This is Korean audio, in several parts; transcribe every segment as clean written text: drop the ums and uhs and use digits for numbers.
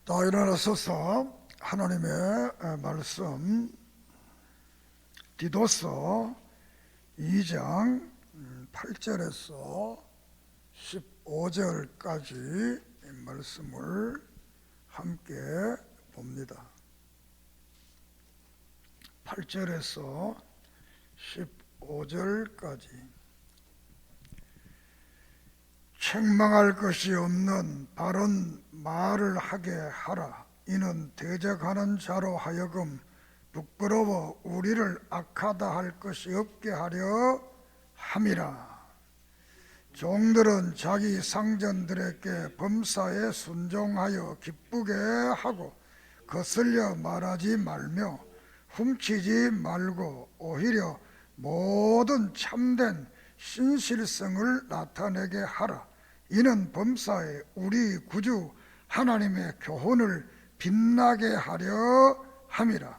다 일어나서서 하나님의 말씀 디도서 2장 8절에서 15절까지 말씀을 함께 봅니다. 8절에서 15절까지. 책망할 것이 없는 바른 말을 하게 하라. 이는 대적하는 자로 하여금 부끄러워 우리를 악하다 할 것이 없게 하려 함이라. 종들은 자기 상전들에게 범사에 순종하여 기쁘게 하고 거슬려 말하지 말며 훔치지 말고 오히려 모든 참된 신실성을 나타내게 하라. 이는 범사에 우리 구주 하나님의 교훈을 빛나게 하려 함이라.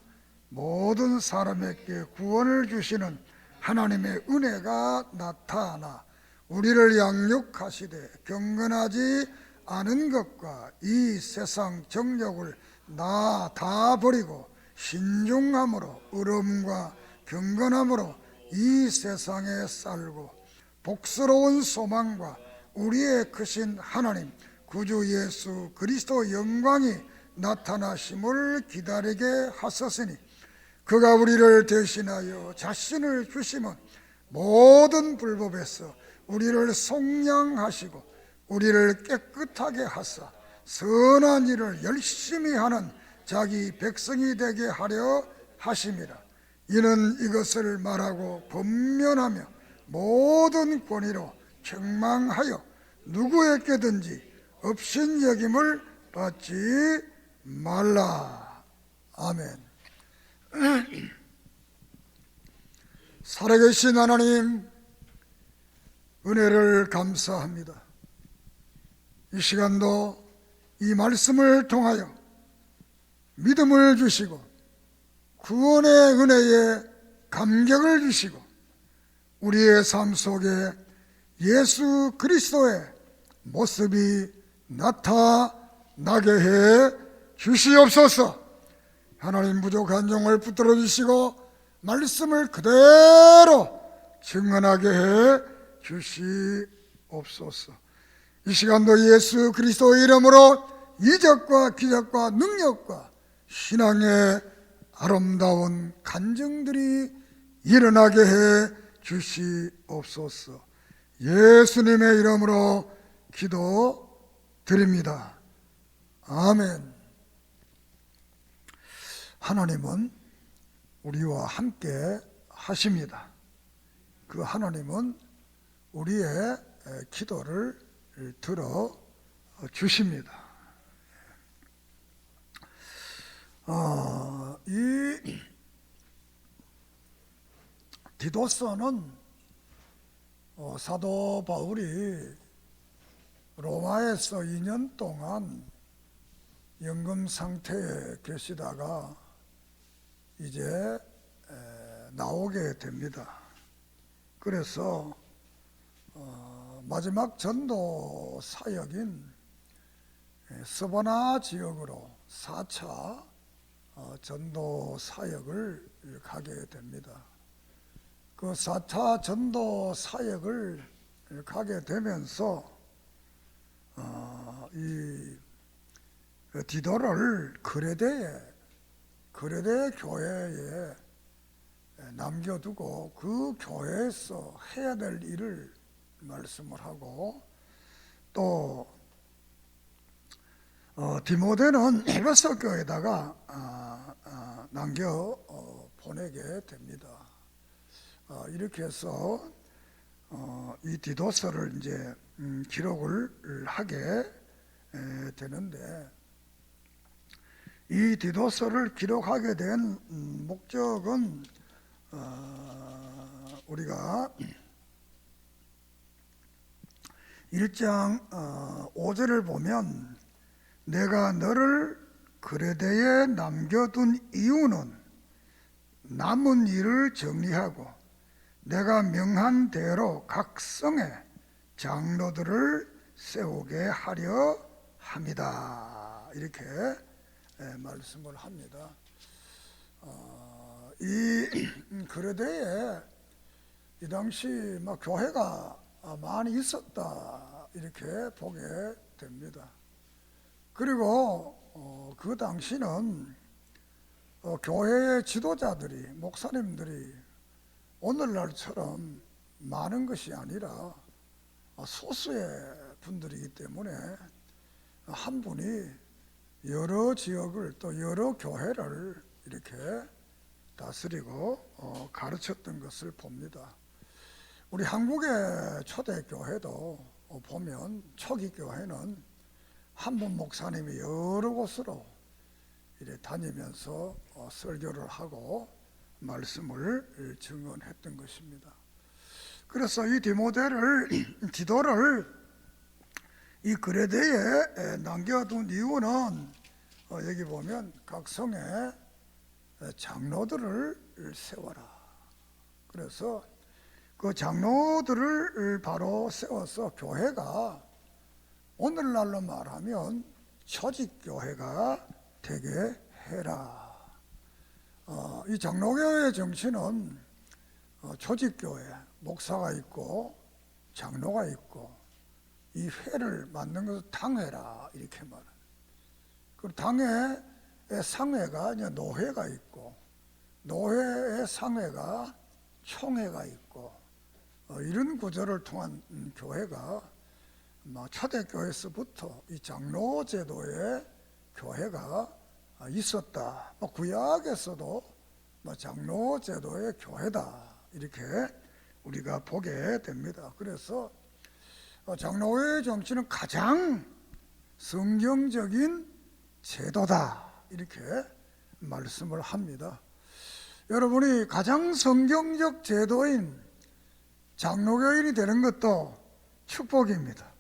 모든 사람에게 구원을 주시는 하나님의 은혜가 나타나 우리를 양육하시되 경건하지 않은 것과 이 세상 정욕을 다 버리고 신중함으로 의로움과 경건함으로 이 세상에 살고 복스러운 소망과 우리의 크신 하나님 구주 예수 그리스도 영광이 나타나심을 기다리게 하셨으니 그가 우리를 대신하여 자신을 주심은 모든 불법에서 우리를 속량하시고 우리를 깨끗하게 하사 선한 일을 열심히 하는 자기 백성이 되게 하려 하심이라. 이는 이것을 말하고 권면하며 모든 권위로 책망하여 누구에게든지 업신여김을 받지 말라. 아멘. 살아계신 하나님, 은혜를 감사합니다. 이 시간도 이 말씀을 통하여 믿음을 주시고 구원의 은혜에 감격을 주시고 우리의 삶 속에 예수 그리스도의 모습이 나타나게 해 주시옵소서. 하나님, 부족한 종을 붙들어 주시고 말씀을 그대로 증언하게 해 주시옵소서. 이 시간도 예수 그리스도의 이름으로 이적과 기적과 능력과 신앙의 아름다운 간증들이 일어나게 해 주시옵소서. 예수님의 이름으로 기도드립니다. 아멘. 하나님은 우리와 함께 하십니다. 그 하나님은 우리의 기도를 들어 주십니다. 이 디도서는 사도 바울이 로마에서 2년 동안 연금 상태에 계시다가 이제 나오게 됩니다. 그래서 마지막 전도 사역인 스바나 지역으로 4차 전도 사역을 가게 됩니다. 그 4차 전도 사역을 가게 되면서 이 디도를 그레데 교회에 남겨두고 그 교회에서 해야 될 일을 말씀을 하고, 또 디모데는 에베소 교회에다가 남겨 보내게 됩니다. 이렇게 해서 이 디도서를 이제 기록을 하게 되는데, 이 디도서를 기록하게 된 목적은 우리가 1장 5절을 보면 내가 너를 그레데에 남겨둔 이유는 남은 일을 정리하고 내가 명한 대로 각 성에 장로들을 세우게 하려 합니다. 이렇게 말씀을 합니다. 이 그레데에 이 당시 막 교회가 많이 있었다 이렇게 보게 됩니다. 그리고 그 당시는 교회의 지도자들이, 목사님들이 오늘날처럼 많은 것이 아니라 소수의 분들이기 때문에 한 분이 여러 지역을 또 여러 교회를 이렇게 다스리고 가르쳤던 것을 봅니다. 우리 한국의 초대교회도 보면 초기 교회는 한 분 목사님이 여러 곳으로 이래 다니면서 설교를 하고 말씀을 증언했던 것입니다. 그래서 이 디모데를 디도를 이 그레데에 남겨둔 이유는 여기 보면 각 성에 장로들을 세워라. 그래서 그 장로들을 바로 세워서 교회가 오늘날로 말하면 조직교회가 되게 해라. 이 장로교회의 정신은 조직교회, 목사가 있고 장로가 있고 이 회를 만든 것을 당회라 이렇게 말해요. 그 당회의 상회가 이제 노회가 있고 노회의 상회가 총회가 있고 이런 구조를 통한 교회가 초대교회에서부터 이 장로 제도의 교회가 있었다. 구약에서도 장로 제도의 교회다 이렇게 우리가 보게 됩니다. 그래서 장로의 정치는 가장 성경적인 제도다 이렇게 말씀을 합니다. 여러분이 가장 성경적 제도인 장로교인이 되는 것도 축복입니다.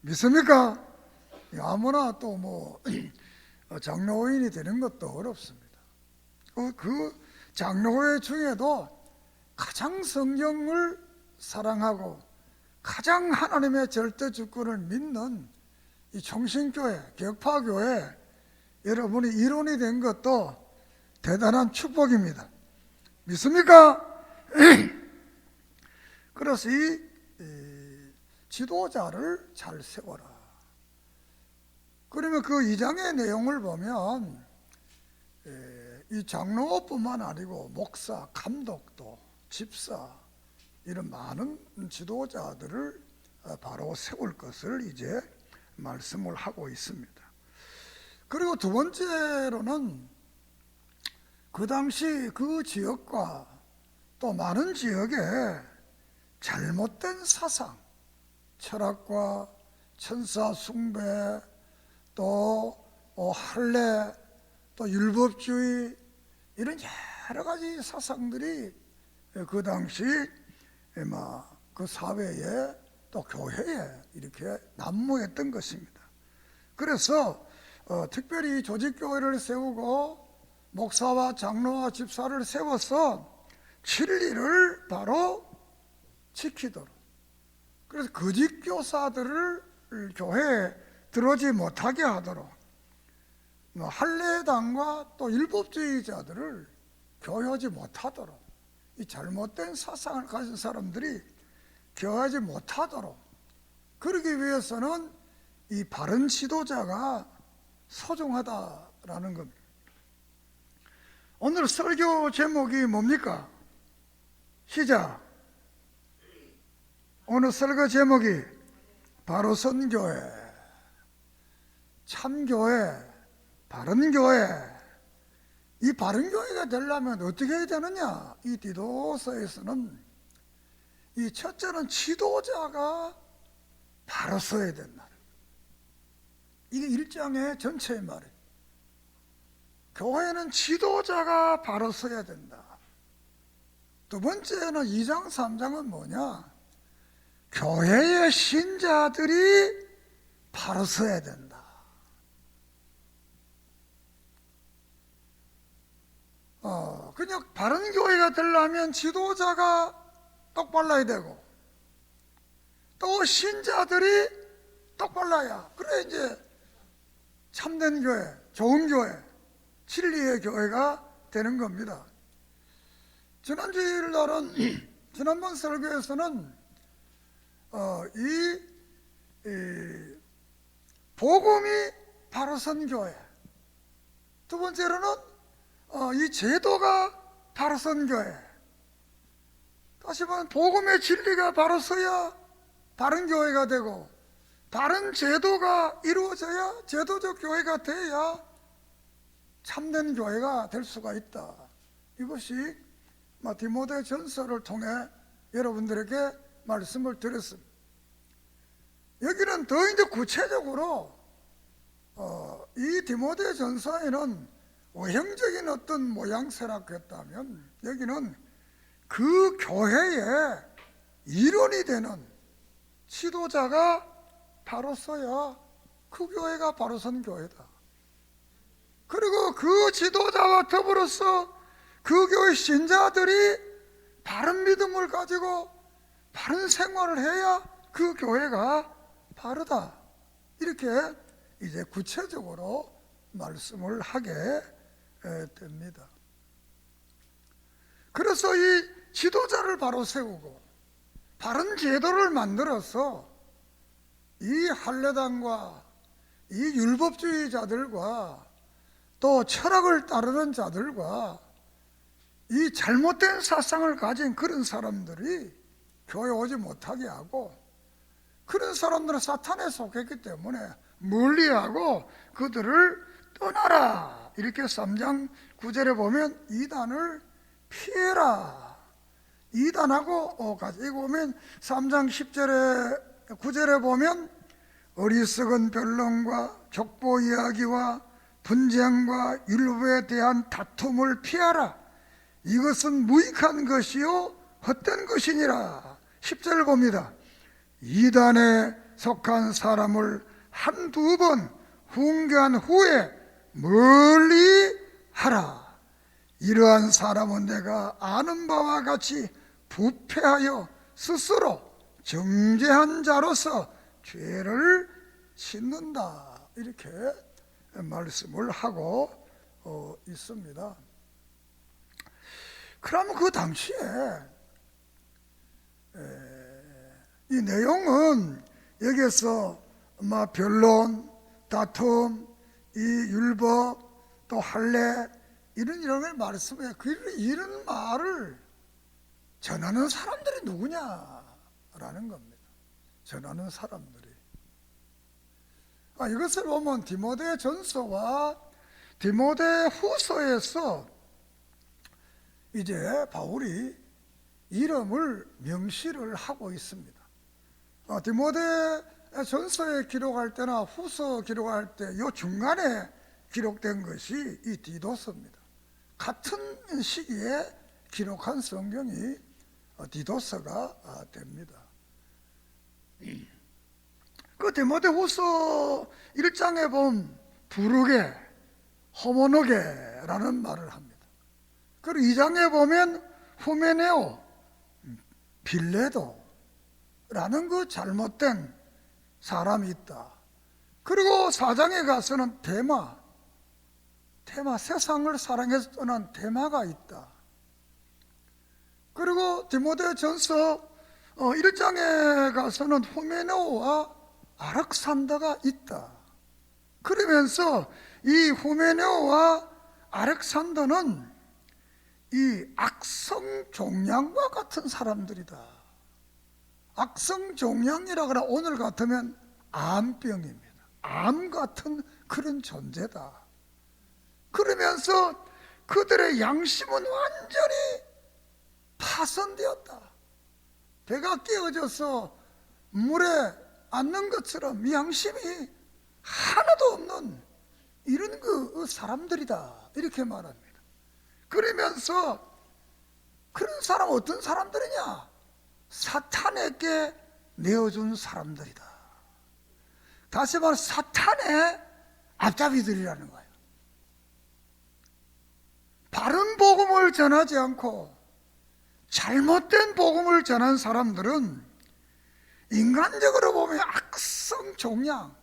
믿습니까? 아무나 또 장로교인이 되는 것도 어렵습니다. 그 장로회 중에도 가장 성경을 사랑하고 가장 하나님의 절대 주권을 믿는 이 총신교회, 격파교회 여러분이 일원이 된 것도 대단한 축복입니다. 믿습니까? 그래서 이 지도자를 잘 세워라. 그러면 그 2장의 내용을 보면 이 장로뿐만 아니고 목사, 감독도, 집사 이런 많은 지도자들을 바로 세울 것을 이제 말씀을 하고 있습니다. 그리고 두 번째로는 그 당시 그 지역과 또 많은 지역에 잘못된 사상, 철학과 천사 숭배, 또 할례, 또 율법주의 이런 여러 가지 사상들이 그 당시 그 사회에 또 교회에 이렇게 난무했던 것입니다. 그래서 특별히 조직교회를 세우고 목사와 장로와 집사를 세워서 진리를 바로 지키도록, 그래서 거짓 교사들을 교회에 들어오지 못하게 하도록, 할례당과 또 율법주의자들을 교회하지 못하도록, 이 잘못된 사상을 가진 사람들이 교회하지 못하도록 그러기 위해서는 이 바른 지도자가 소중하다라는 겁니다. 오늘 설교 제목이 뭡니까? 시작. 오늘 설교 제목이 바로 선 교회, 참 교회, 바른 교회. 이 바른 교회가 되려면 어떻게 해야 되느냐? 이 디도서에서는 이 첫째는 지도자가 바로 서야 된다. 이게 1장의 전체의 말이에요. 교회는 지도자가 바로 서야 된다. 두 번째는 2장 3장은 뭐냐? 교회의 신자들이 바로 서야 된다. 그냥 바른 교회가 되려면 지도자가 똑발라야 되고 또 신자들이 똑발라야, 그래 이제 참된 교회, 좋은 교회, 진리의 교회가 되는 겁니다. 지난 주일날은 지난번 설교에서는 이 복음이 바로 선 교회, 두 번째로는 이 제도가 바로 선 교회, 다시 보면 복음의 진리가 바로 서야 바른 교회가 되고, 바른 제도가 이루어져야 제도적 교회가 돼야 참된 교회가 될 수가 있다. 이것이 디모데 전서를 통해 여러분들에게 말씀을 드렸습니다. 여기는 더 이제 구체적으로 이 디모데 전서에는 외형적인 어떤 모양새라고 했다면, 여기는 그 교회의 일원이 되는 지도자가 바로 서야 그 교회가 바로 선 교회다. 그리고 그 지도자와 더불어서 그 교회 신자들이 바른 믿음을 가지고 바른 생활을 해야 그 교회가 바르다. 이렇게 이제 구체적으로 말씀을 하게 됩니다. 그래서 이 지도자를 바로 세우고 바른 제도를 만들어서 이 할례당과 이 율법주의자들과 또 철학을 따르는 자들과 이 잘못된 사상을 가진 그런 사람들이 교회 오지 못하게 하고, 그런 사람들은 사탄에 속했기 때문에 멀리하고 그들을 떠나라. 이렇게 3장 9절에 보면 이단을 피해라. 이단하고 같이 보면 3장 10절에 9절에 보면 어리석은 변론과 족보 이야기와 분쟁과 율법에 대한 다툼을 피하라. 이것은 무익한 것이요 헛된 것이니라. 10절 봅니다. 이단에 속한 사람을 한두 번 훈계한 후에 멀리 하라. 이러한 사람은 내가 아는 바와 같이 부패하여 스스로 정죄한 자로서 죄를 짓는다. 이렇게 말씀을 하고 있습니다. 그러면 그 당시에 이 내용은 여기에서 변론, 다툼, 이 율법, 또 할례 이런 걸 말씀해. 이런 말을 전하는 사람들이 누구냐라는 겁니다. 전하는 사람들이. 이것을 보면 디모데 전서와 디모데 후서에서 이제 바울이 이름을 명시를 하고 있습니다. 디모데 전서에 기록할 때나 후서 기록할 때 이 중간에 기록된 것이 이 디도서입니다. 같은 시기에 기록한 성경이 디도서가 됩니다. 그 디모데 후서 1장에 보면 부르게, 호모노게라는 말을 합니다. 그리고 2장에 보면 후메네오, 빌레도라는 그 잘못된 사람이 있다. 그리고 4장에 가서는 데마, 세상을 사랑해서 떠난 데마가 있다. 그리고 디모데 전서 1장에 가서는 후메네오와 아렉산더가 있다. 그러면서 이 후메네오와 아렉산더는 이 악성 종양과 같은 사람들이다. 악성 종양이라고 하면 오늘 같으면 암병입니다. 암 같은 그런 존재다. 그러면서 그들의 양심은 완전히 파손되었다. 배가 깨어져서 물에 앉는 것처럼 양심이 하나도 없는 이런 그 사람들이다. 이렇게 말합니다. 그러면서 그런 사람 어떤 사람들이냐? 사탄에게 내어준 사람들이다. 다시 말해 사탄의 앞잡이들이라는 거예요. 바른 복음을 전하지 않고 잘못된 복음을 전한 사람들은 인간적으로 보면 악성 종양,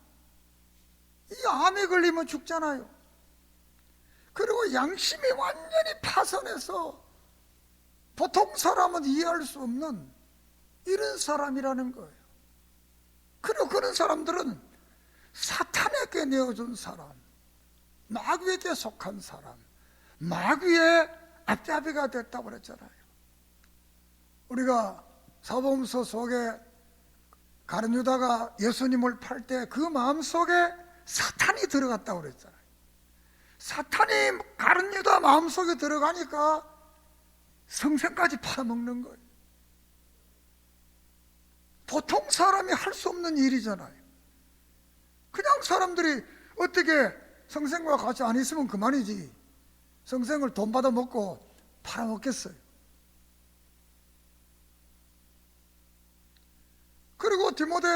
이 암에 걸리면 죽잖아요. 그리고 양심이 완전히 파산해서 보통 사람은 이해할 수 없는 이런 사람이라는 거예요. 그리고 그런 사람들은 사탄에게 내어준 사람, 마귀에게 속한 사람, 마귀의 앞잡이가 됐다고 그랬잖아요. 우리가 사복음서 속에 가룟 유다가 예수님을 팔 때 그 마음속에 사탄이 들어갔다고 그랬잖아요. 사탄이 가룟 유다 마음속에 들어가니까 성생까지 팔아먹는 거예요. 보통 사람이 할 수 없는 일이잖아요. 그냥 사람들이 어떻게 성생과 같이 안 있으면 그만이지, 성생을 돈 받아 먹고 팔아먹겠어요. 그리고 디모데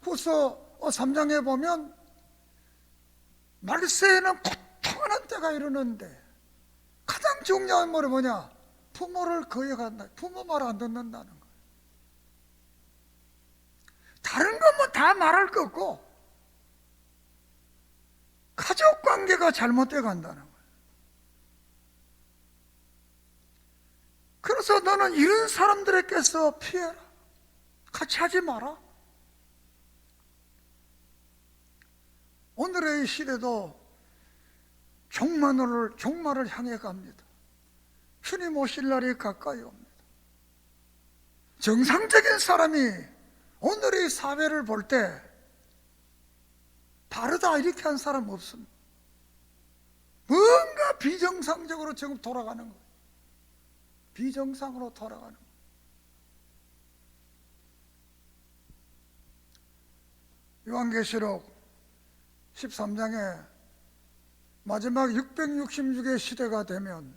후서 3장에 보면 말세에는 고통하는 때가 이르는데 가장 중요한 말이 뭐냐? 부모를 거역한다. 부모 말 안 듣는다는 거예요. 다른 건 뭐 다 말할 거 없고 가족 관계가 잘못돼 간다는 거예요. 그래서 너는 이런 사람들에게서 피해라. 같이 하지 마라. 오늘의 시대도 종말을 향해 갑니다. 주님 오실 날이 가까이 옵니다. 정상적인 사람이 오늘의 사회를 볼 때 바르다 이렇게 한 사람 없습니다. 뭔가 비정상적으로 지금 돌아가는 거예요. 비정상으로 돌아가는 거예요. 요한계시록 13장에 마지막 666의 시대가 되면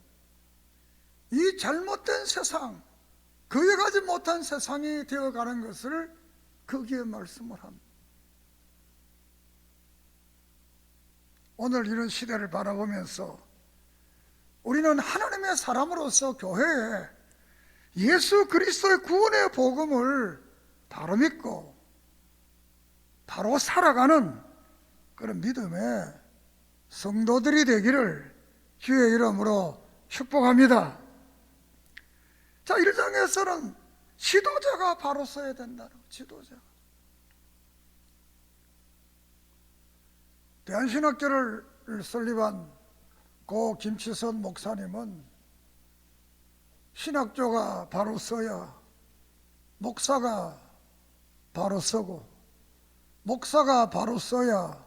이 잘못된 세상, 거역하지 못한 세상이 되어가는 것을 거기에 말씀을 합니다. 오늘 이런 시대를 바라보면서 우리는 하나님의 사람으로서 교회에 예수 그리스도의 구원의 복음을 바로 믿고 바로 살아가는 그런 믿음의 성도들이 되기를 주의 이름으로 축복합니다. 자, 1장에서는 지도자가 바로 서야 된다는 거예요. 지도자. 대한신학교를 설립한 고 김치선 목사님은 신학교가 바로 서야 목사가 바로 서고, 목사가 바로 서야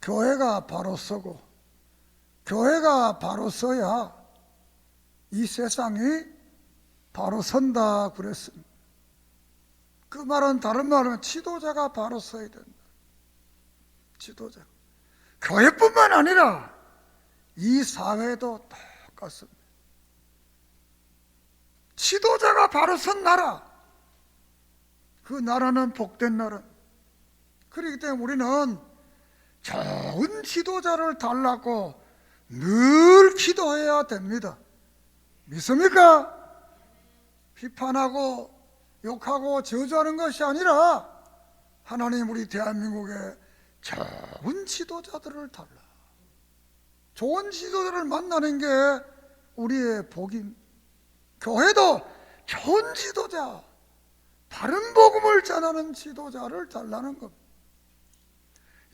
교회가 바로 서고, 교회가 바로 서야 이 세상이 바로 선다 그랬습니다. 그 말은 다른 말은 지도자가 바로 서야 된다. 지도자. 교회뿐만 아니라 이 사회도 똑같습니다. 지도자가 바로 선 나라, 그 나라는 복된 나라. 그렇기 때문에 우리는 좋은 지도자를 달라고 늘 기도해야 됩니다. 믿습니까? 비판하고 욕하고 저주하는 것이 아니라 하나님 우리 대한민국에 좋은 지도자들을 달라. 좋은 지도자를 만나는 게 우리의 복임. 교회도 좋은 지도자, 바른 복음을 전하는 지도자를 달라는 겁니다.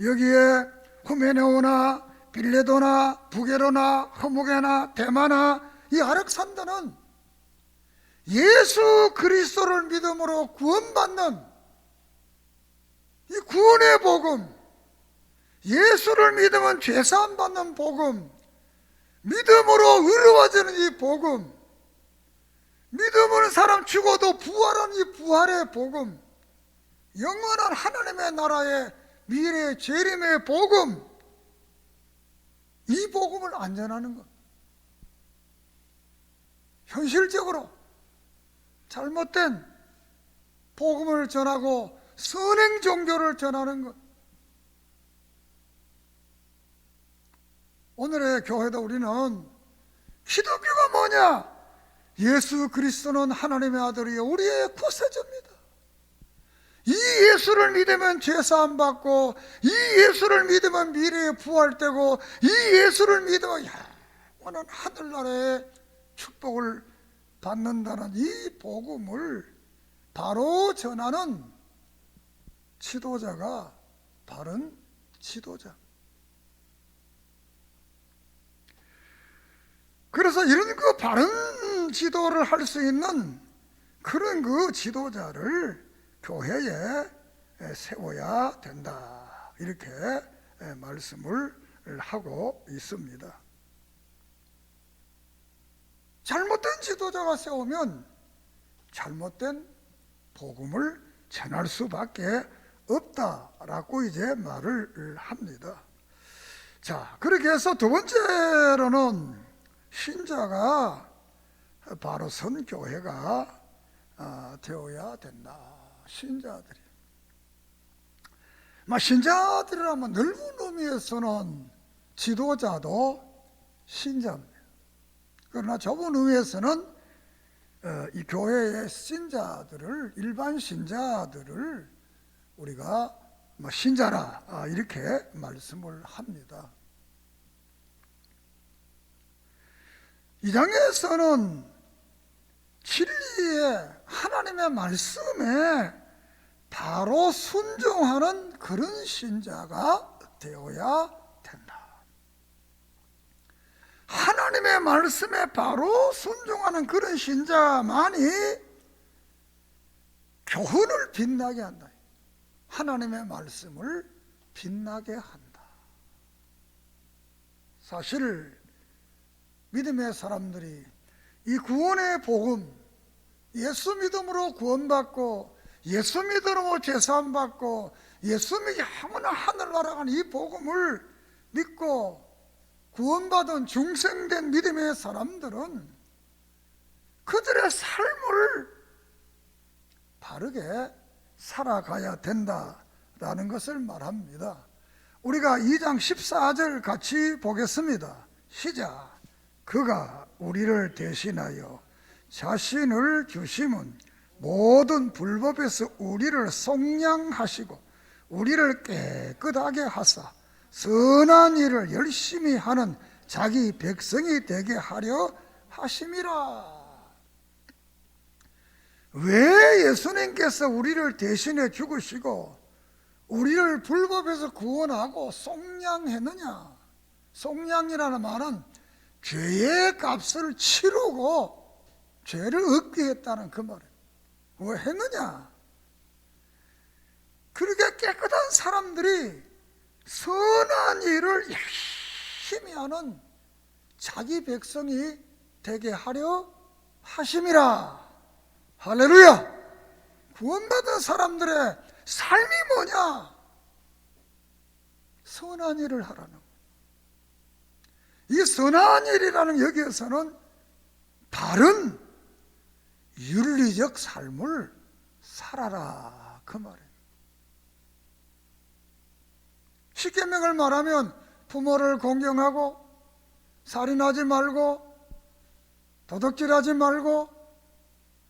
여기에 후메네오나 빌레도나 부게로나 허무게나 데마나 이 아렉산더는 예수 그리스도를 믿음으로 구원받는 이 구원의 복음, 예수를 믿으면 죄사함 받는 복음, 믿음으로 의로워지는 이 복음, 믿음으로 사람 죽어도 부활하는 이 부활의 복음, 영원한 하나님의 나라의 미래의 재림의 복음, 이 복음을 안 전하는 것. 현실적으로 잘못된 복음을 전하고 선행 종교를 전하는 것. 오늘의 교회도 우리는 기독교가 뭐냐? 예수 그리스도는 하나님의 아들이요 우리의 구세주입니다. 이 예수를 믿으면 죄사함 받고, 이 예수를 믿으면 미래에 부활되고, 이 예수를 믿으면 영원한 하늘나라의 축복을 받는다는 이 복음을 바로 전하는 지도자가 바른 지도자. 그래서 이런 그 바른 지도를 할 수 있는 그런 그 지도자를 교회에 세워야 된다, 이렇게 말씀을 하고 있습니다. 잘못된 지도자가 세우면 잘못된 복음을 전할 수밖에 없다라고 이제 말을 합니다. 자, 그렇게 해서 두 번째로는 신자가 바로 선 교회가 되어야 된다. 신자들이라면 넓은 의미에서는 지도자도 신자입니다. 그러나 좁은 의미에서는 이 교회의 신자들을, 일반 신자들을 우리가 신자라, 이렇게 말씀을 합니다. 이 장에서는 진리의 하나님의 말씀에 바로 순종하는 그런 신자가 되어야 된다. 하나님의 말씀에 바로 순종하는 그런 신자만이 교훈을 빛나게 한다. 하나님의 말씀을 빛나게 한다. 사실 믿음의 사람들이 이 구원의 복음, 예수 믿음으로 구원받고 예수 믿음으로 죄사함 받고 예수 믿기 영원한 하늘나라 가는 이 복음을 믿고 구원받은 중생된 믿음의 사람들은 그들의 삶을 바르게 살아가야 된다라는 것을 말합니다. 우리가 2장 14절 같이 보겠습니다. 시작. 그가 우리를 대신하여 자신을 주심은 모든 불법에서 우리를 속량하시고 우리를 깨끗하게 하사 선한 일을 열심히 하는 자기 백성이 되게 하려 하심이라. 왜 예수님께서 우리를 대신해 죽으시고 우리를 불법에서 구원하고 속량했느냐? 속량이라는 말은 죄의 값을 치르고 죄를 얻게 했다는 그 말이에요. 왜 했느냐? 그렇게 깨끗한 사람들이 선한 일을 열심히 하는 자기 백성이 되게 하려 하심이라. 할렐루야! 구원받은 사람들의 삶이 뭐냐? 선한 일을 하라는 거예요. 이 선한 일이라는 여기에서는 바른 윤리적 삶을 살아라, 그 말이에요. 십계명을 말하면 부모를 공경하고 살인하지 말고 도둑질하지 말고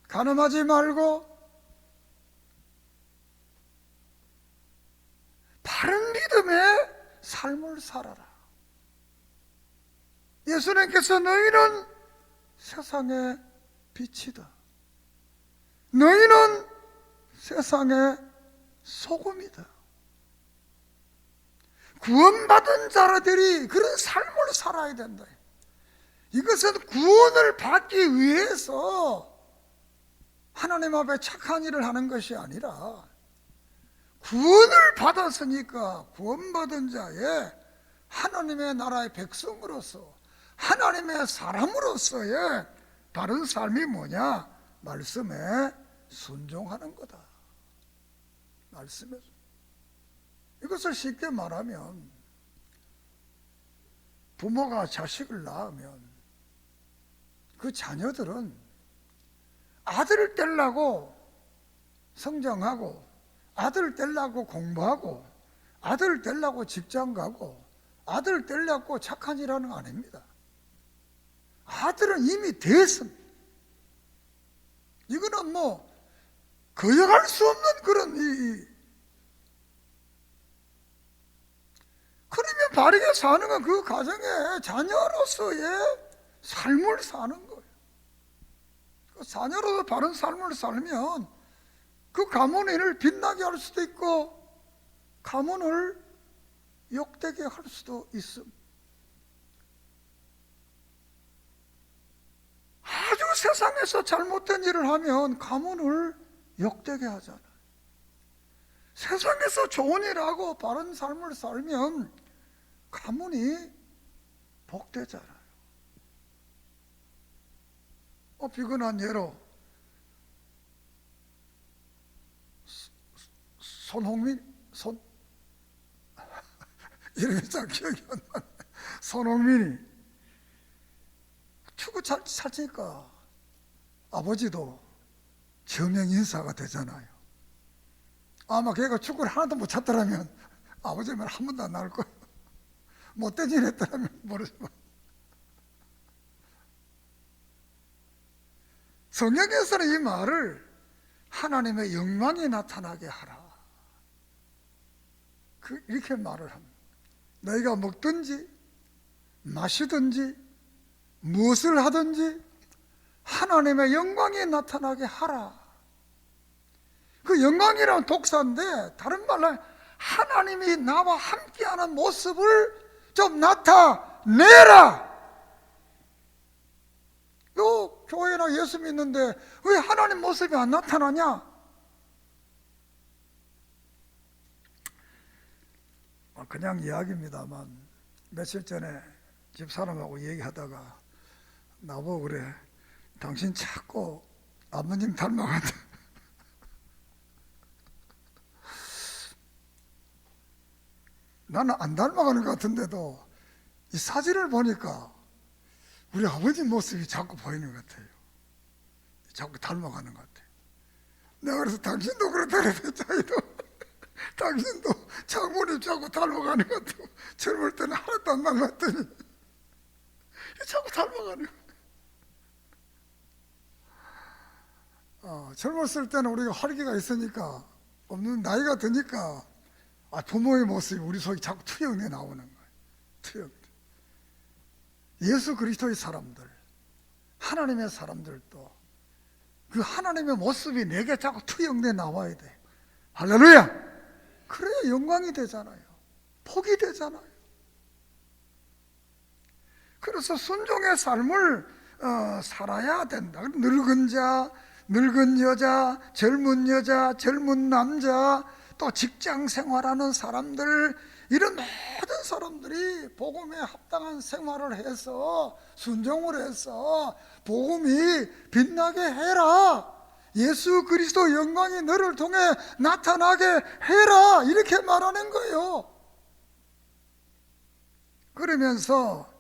간음하지 말고 바른 믿음의 삶을 살아라. 예수님께서 너희는 세상의 빛이다. 너희는 세상의 소금이다. 구원받은 자들이 그런 삶을 살아야 된다. 이것은 구원을 받기 위해서 하나님 앞에 착한 일을 하는 것이 아니라 구원을 받았으니까 구원받은 자의 하나님의 나라의 백성으로서 하나님의 사람으로서의 바른 삶이 뭐냐? 말씀에 순종하는 거다. 말씀에. 이것을 쉽게 말하면 부모가 자식을 낳으면 그 자녀들은 아들을 떼려고 성장하고 아들을 떼려고 공부하고 아들을 떼려고 직장 가고 아들을 떼려고 착한 일 하는 거 아닙니다. 아들은 이미 됐습니다. 이거는 거역할 수 없는 그런 그러면 바르게 사는 건 그 가정의 자녀로서의 삶을 사는 거예요. 그 자녀로서 바른 삶을 살면 그 가문을 빛나게 할 수도 있고 가문을 욕되게 할 수도 있습니다. 아주 세상에서 잘못된 일을 하면 가문을 욕되게 하잖아요. 세상에서 좋은 일하고 바른 삶을 살면 가문이 복되잖아요. 비근한 예로 이름이 잘 기억이 안 나네. 손흥민이 축구 잘 치니까 아버지도 저명 인사가 되잖아요. 아마 걔가 축구를 하나도 못 찼더라면 아버지 말 한 번도 안 나올 거예요. 못된 일 했더라면 모르지만. 성경에서는 이 말을 하나님의 영광이 나타나게 하라, 이렇게 말을 합니다. 너희가 먹든지 마시든지 무엇을 하든지 하나님의 영광이 나타나게 하라. 그 영광이라는 독사인데 다른 말로 하나님이 나와 함께하는 모습을 좀 나타내라. 너 교회나 예수 믿는데 왜 하나님 모습이 안 나타나냐? 그냥 이야기입니다만 며칠 전에 집사람하고 얘기하다가 나보고 그래, 당신 자꾸 아버님 닮아간다. 나는 안 닮아가는 것 같은데도 이 사진을 보니까 우리 아버지 모습이 자꾸 보이는 것 같아요. 자꾸 닮아가는 것 같아요. 내가 그래서 당신도 그렇다 그랬잖아요. 당신도 장모님 자꾸 닮아가는 것 같아요. 젊을 때는 하나도 안 닮았더니 자꾸 닮아가는 거예요. 젊었을 때는 우리가 활기가 있으니까, 없는 나이가 드니까 부모의 모습이 우리 속에 자꾸 투영돼 나오는 거예요. 투영. 예수 그리스도의 사람들, 하나님의 사람들도 그 하나님의 모습이 내게 자꾸 투영돼 나와야 돼요. 할렐루야! 그래야 영광이 되잖아요. 복이 되잖아요. 그래서 순종의 삶을 살아야 된다. 늙은 자, 늙은 여자, 젊은 남자, 또 직장 생활하는 사람들, 이런 모든 사람들이 복음에 합당한 생활을 해서 순종을 해서 복음이 빛나게 해라. 예수 그리스도 영광이 너를 통해 나타나게 해라. 이렇게 말하는 거예요. 그러면서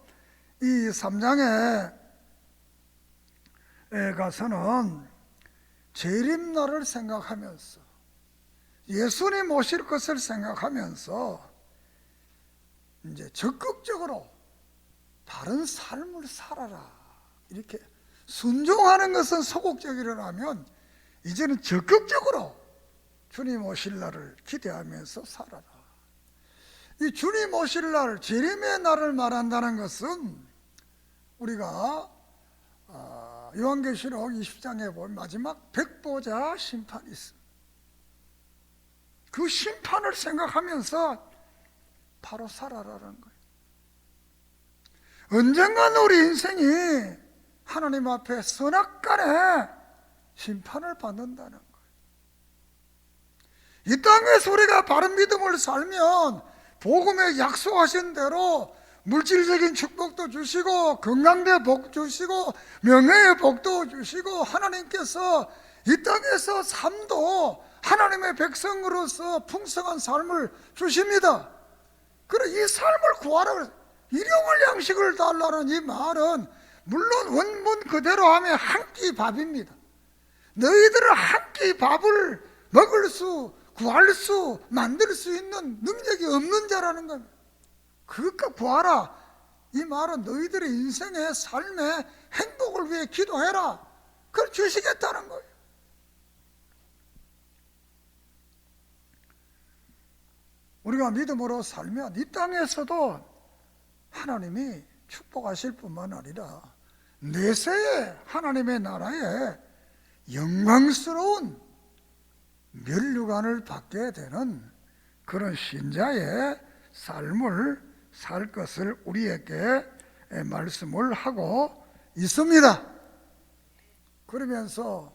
이 3장에 가서는 재림날을 생각하면서 예수님 오실 것을 생각하면서 이제 적극적으로 바른 삶을 살아라. 이렇게 순종하는 것은 소극적이라면 이제는 적극적으로 주님 오실 날을 기대하면서 살아라. 이 주님 오실 날, 재림의 날을 말한다는 것은 우리가 요한계시록 20장에 보면 마지막 백보자 심판이 있습니다. 그 심판을 생각하면서 바로 살아라는 거예요. 언젠간 우리 인생이 하나님 앞에 선악간에 심판을 받는다는 거예요. 이 땅에서 우리가 바른 믿음을 살면 복음에 약속하신 대로 물질적인 축복도 주시고 건강의 복 주시고 명예의 복도 주시고 하나님께서 이 땅에서 삶도 하나님의 백성으로서 풍성한 삶을 주십니다. 그래, 이 삶을 구하라 그래서 일용할 양식을 달라는 이 말은 물론 원문 그대로 하면 한 끼 밥입니다. 너희들은 한 끼 밥을 먹을 수, 구할 수, 만들 수 있는 능력이 없는 자라는 겁니다. 그것과 구하라. 이 말은 너희들의 인생의 삶의 행복을 위해 기도해라. 그걸 주시겠다는 거예요. 우리가 믿음으로 살면 이 땅에서도 하나님이 축복하실 뿐만 아니라 내세에 하나님의 나라에 영광스러운 면류관을 받게 되는 그런 신자의 삶을 살 것을 우리에게 말씀을 하고 있습니다. 그러면서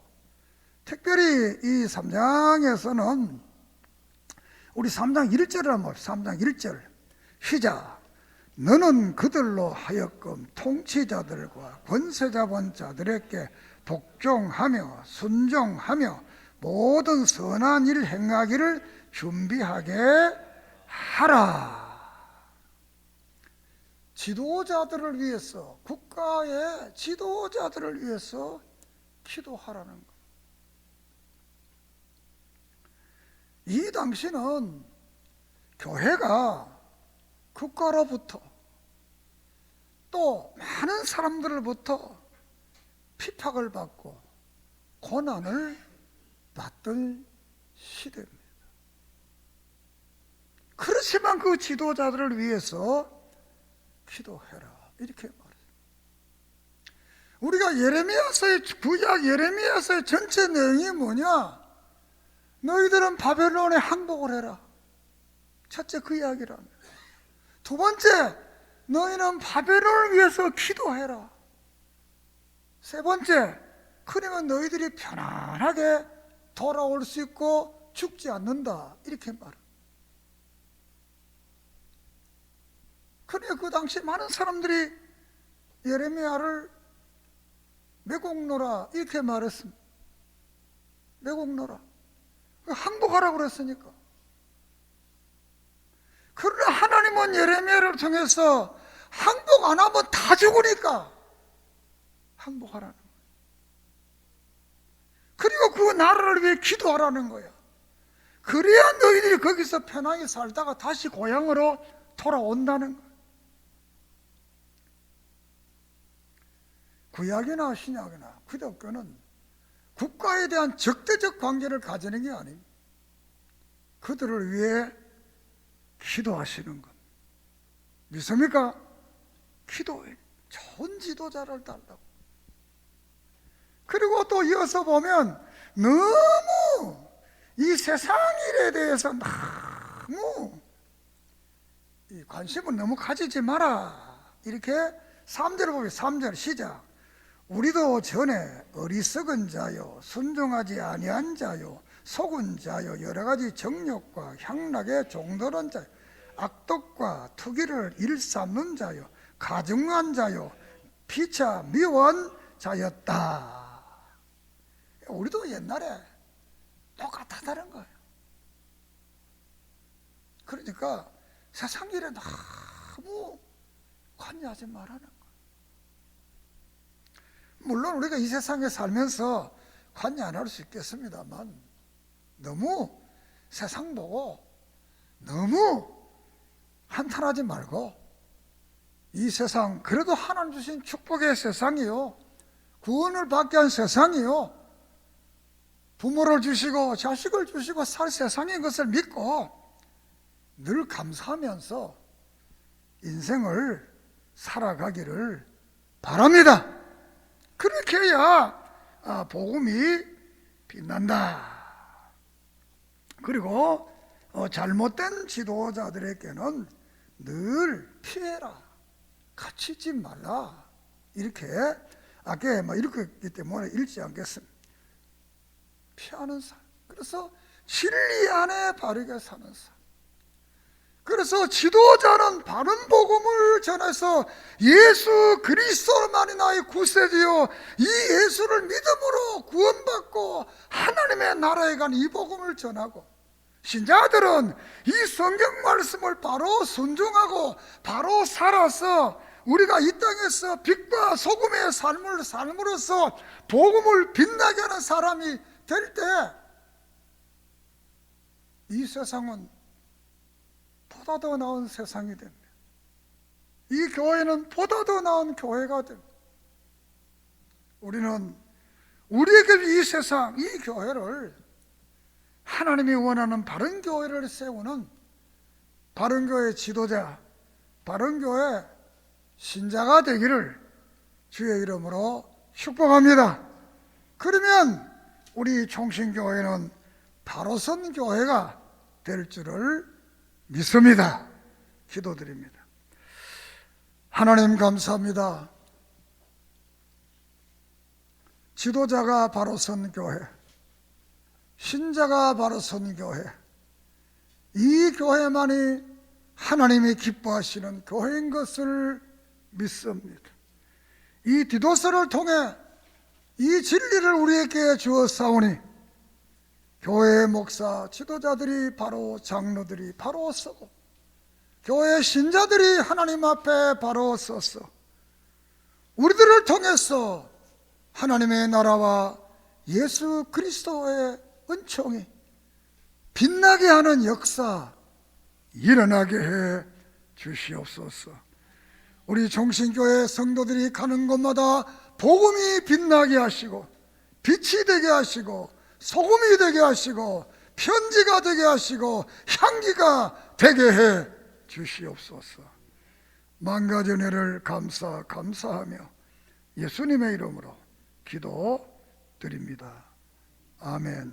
특별히 이 3장에서는 우리 3장 1절을 한번 3장 1절 시작. 너는 그들로 하여금 통치자들과 권세자본 자들에게 복종하며 순종하며 모든 선한 일 행하기를 준비하게 하라. 지도자들을 위해서, 국가의 지도자들을 위해서 기도하라는 것. 이 당시는 교회가 국가로부터 또 많은 사람들로부터 핍박을 받고 고난을 받던 시대입니다. 그렇지만 그 지도자들을 위해서 기도해라 이렇게 말해요. 우리가 예레미야서의 구약 예레미야서의 전체 내용이 뭐냐? 너희들은 바벨론에 항복을 해라. 첫째 그 이야기라면. 두 번째, 너희는 바벨론을 위해서 기도해라. 세 번째, 그러면 너희들이 편안하게 돌아올 수 있고 죽지 않는다 이렇게 말해요. 그래 그 당시 많은 사람들이 예레미야를 매곡노라 이렇게 말했습니다. 매곡노라. 항복하라고 그랬으니까. 그러나 하나님은 예레미야를 통해서 항복 안 하면 다 죽으니까 항복하라는 거예요. 그리고 그 나라를 위해 기도하라는 거야. 그래야 너희들이 거기서 편하게 살다가 다시 고향으로 돌아온다는 거야. 구약이나 신약이나 기독교는 국가에 대한 적대적 관계를 가지는 게 아닙니다. 그들을 위해 기도하시는 것. 믿습니까? 기도해. 좋은 지도자를 달라고. 그리고 또 이어서 보면 너무 이 세상 일에 대해서 너무 관심을 너무 가지지 마라. 이렇게 3절을 보면 3절 시작. 우리도 전에 어리석은 자요 순종하지 아니한 자요 속은 자요 여러 가지 정욕과 향락에 종도는 자요 악독과 투기를 일삼는 자요 가증한 자요 피차 미워한 자였다. 우리도 옛날에 똑같다는 거예요. 그러니까 세상 일에 너무 관여하지 말라는 거예요. 물론 우리가 이 세상에 살면서 관여 안 할 수 있겠습니다만 너무 세상 보고 너무 한탄하지 말고 이 세상 그래도 하나님 주신 축복의 세상이요 구원을 받게 한 세상이요 부모를 주시고 자식을 주시고 살 세상인 것을 믿고 늘 감사하면서 인생을 살아가기를 바랍니다. 그렇게 해야 복음이 빛난다. 그리고 잘못된 지도자들에게는 늘 피해라. 같이 있지 말라. 이렇게 아까 읽었기 때문에 읽지 않겠습니다. 피하는 삶. 그래서 진리 안에 바르게 사는 삶. 그래서 지도자는 바른 복음을 전해서 예수 그리스도만이 나의 구세주요 이 예수를 믿음으로 구원받고 하나님의 나라에 간 이 복음을 전하고 신자들은 이 성경 말씀을 바로 순종하고 바로 살아서 우리가 이 땅에서 빛과 소금의 삶을 삶으로써 복음을 빛나게 하는 사람이 될 때 이 세상은 보다 더 나은 세상이 됩니다. 이 교회는 보다 더 나은 교회가 됩니다. 우리는 우리에게 이 세상, 이 교회를 하나님이 원하는 바른 교회를 세우는 바른교회 지도자, 바른교회 신자가 되기를 주의 이름으로 축복합니다. 그러면 우리 총신교회는 바로선 교회가 될 줄을 믿습니다. 기도드립니다. 하나님 감사합니다. 지도자가 바로선 교회, 신자가 바로선 교회, 이 교회만이 하나님이 기뻐하시는 교회인 것을 믿습니다. 이 디도서를 통해 이 진리를 우리에게 주었사오니 교회의 목사, 지도자들이 바로 장로들이 바로 서고 교회 신자들이 하나님 앞에 바로 서서 우리들을 통해서 하나님의 나라와 예수 그리스도의 은총이 빛나게 하는 역사 일어나게 해 주시옵소서. 우리 종신교회 성도들이 가는 곳마다 복음이 빛나게 하시고 빛이 되게 하시고 소금이 되게 하시고 편지가 되게 하시고 향기가 되게 해 주시옵소서. 만가지 은혜를 감사하며 예수님의 이름으로 기도드립니다. 아멘.